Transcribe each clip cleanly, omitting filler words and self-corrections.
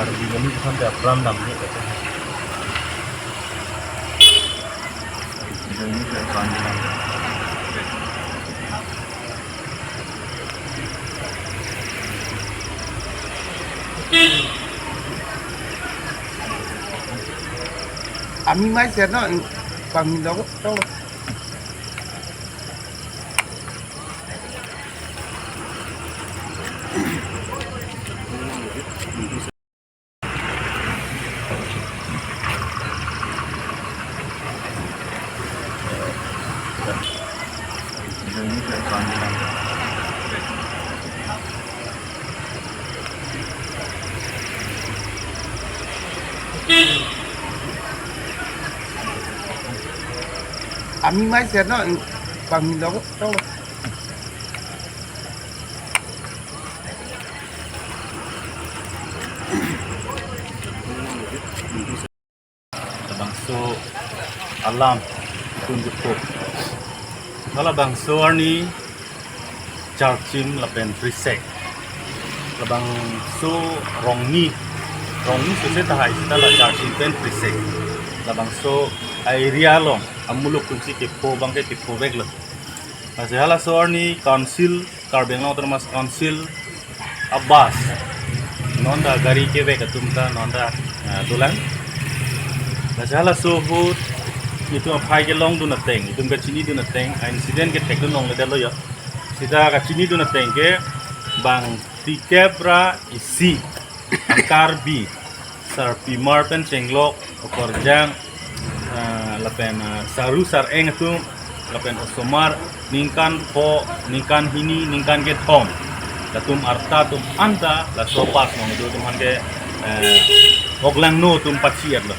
karbi ini kan dia Apran namanya itu. Ini kayak panjang. Ami mai set no pang đâu đâu Ini kayak panjang. Ami mai set no pang đâu đâu Bangso alam tunjuk ko. Kalau bangso ni Charchim Lapen Prisek. Bangso rongi susah tahai setelah Charchim pen Prisek. Bangso area long amuluk kunci kepo bangke kepo beglo. Masih hala soar ni council karbeng long termas council Abbas. Nonda gari ke beg atumta nonda tulang. Masih hala sohut itu apa ke long tu nateng itu ke cini tu nateng insiden ke tek tu long le lo ya sida ke cini tu nateng ke bang tikebra isi karbi sarpi marpen cenglok okorjang lapen saru sar eng tu lapen osomar ningkan po ningkan hini ningkan ke thom latum arta tum anta la sopas mong itu tum hanke oglang no tum pachiat lo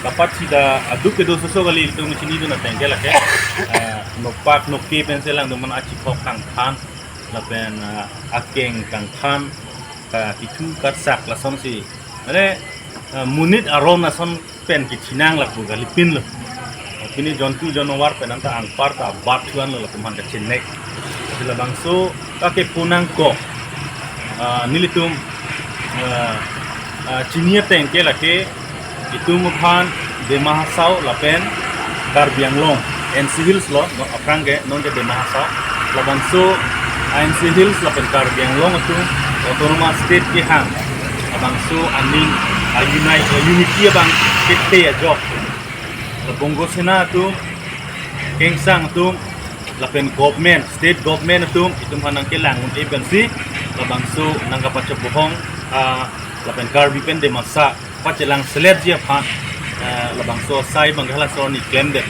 kapat sida aduk ke doso so gali itu machini itu na tengke la ke nopak nokki pensel lang duman achi khok kang khan la pen akeng kang khan ka kitu kat sak la som si ane munit arom na son pen kichinang la ku gali pin lo kini jontu jonowar pen anta angpar ta bat tuan lo teman ka chinnek sila bangso ka ke punang ko nilitum chinia tengke la ke itu Aphan demahasau Lapen karbiang long NC Hills lo Apran ke non ke demahasau labangso NC Hills Lapen karbiang long itu otonomous state ke hang labangso aning unity bang kete ya job labonggo sena tu kengsang tu Lapen government state government itu hanang ke lang agency labangso nanggapacha bohong Lapen karbi pen demasa pacelang selerji Aphan labang so sai bang hala so ni claim det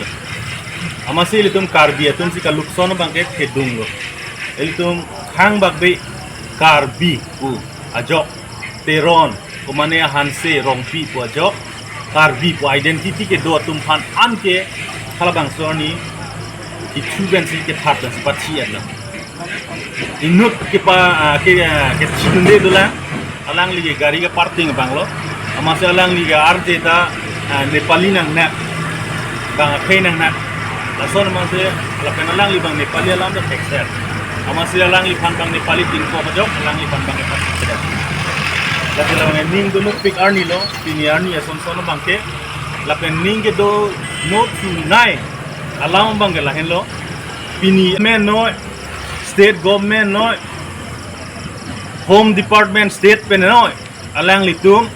amasi litum karbi atum si kalukson bang ke hedung lo litum hang bagbe karbi ku ajo teron kumane hanse rongpi ku ajo karbi ku identity ke do atum phan an ke hala bang so ni kichu ben si ke phat si pachi atla inut ke pa ke chidunde dula alang li gari ke parting bang lo masih alang liga arti ta Nepali nang nak bang Ahin nang nak lason masih lapen alang libang Nepali alam dah texter masih alang lipan bang Nepali tingko kajok alang lipan bang Nepali texter lapen alang ning dulu pick arni lo pini arni ason sono bang ke lapen ning ke do no to nine alam bang ke lahen lo pini men no state government no home department state pen no alang litum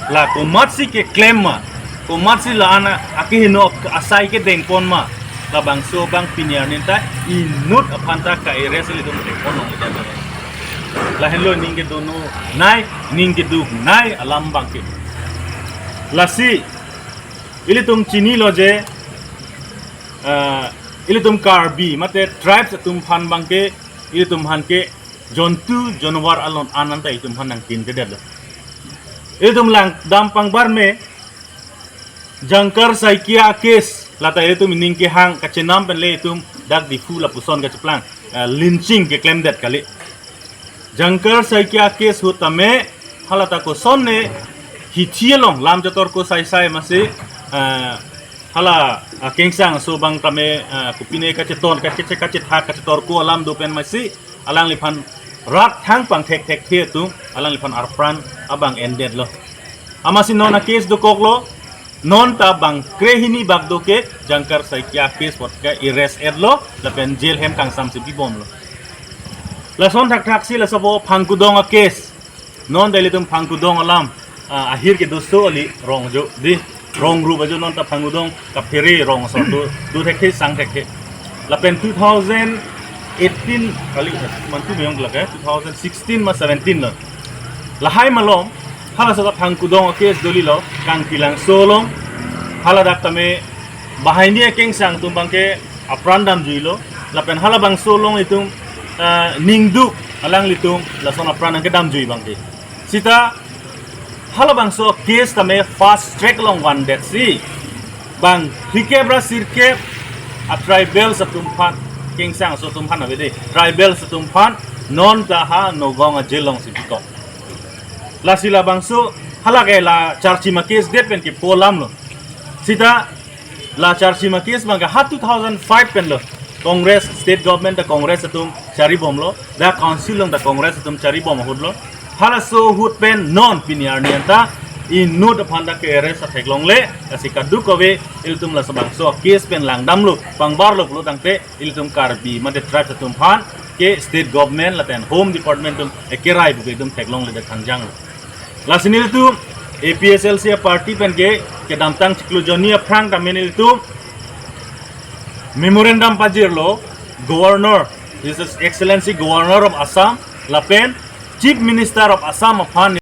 la komatsi ke claim ma komatsi la ana akihino asai ke dengpon ma la bangso bang pinyar nenta inut apanta ka area sel itu dengpon no la hello ninge dono nai ninge du nai alam bang ke lasi ili tum chini lo je ili tum karbi mate tribes tum phan bang ke ili tum han ke jontu jonwar alon ananta itum han nang tin ke dad itu lang dampang barme jangkar saikia kes lata itu mining ke hang kacenam penle itu dak di fu la puson ka ceplang lynching ke claim that kali jangkar saikia kes hutame halata ko sonne hichielong lam jator ko sai masih hala kengsang so bang tame kupine ka ceton ka cetor ko alam dopen masih alang lipan rat thang pang tek the tu alang lipan Apran abang ended lo amasin non a case do koklo non ta bang krehini bag do ke jangkar sai kya case pot ka arrest edlo lapen jail hem kang sam si bom lo la son thak si la sabo phangkudong a case non dali tum phangkudong alam ahir ke dosto ali rong jo di rong ru bajo non ta phangkudong ka pheri rong so du thek the sang thek the lapen 2018 kali mantu beong laga 2016 ma 17 lo lahai malom hala sa phangkudong a case doli lo kang kilang solong hala dak tame bahai ni keng sang tum bangke Apran dam juilo lapen hala bang solong itum ningdu alang litung la son Apran ang dam jui bangke sita hala bang so case tame fast track long one that si bang hikebra sirke a tribal sa tumpan king sang so tumpan avede tribal sa tumpan non ta ha no gong a jelong si biko la sila bang so hala ke la Charchim case det pen ki polam lo sita la Charchim case bang ha 2005 pen lo Congress state government da Congress atum chari bom lo da council da Congress atum chari bom hud lo hala so hud pen non piniar nianta in nut phanda ke arrest sa theklong le asika du kowe iltum la sabang so case pen lang dam lu pangbar lu lu tangte iltum karbi mate tribe atum phan ke state government la ten home department tum ekerai bu dum theklong le da thangjang la sinil tu APSLC party pen ke damtang chiklu jonia prang ta menil tu memorandum pajir lo governor his excellency governor of Assam Lapen chief minister of Assam Aphan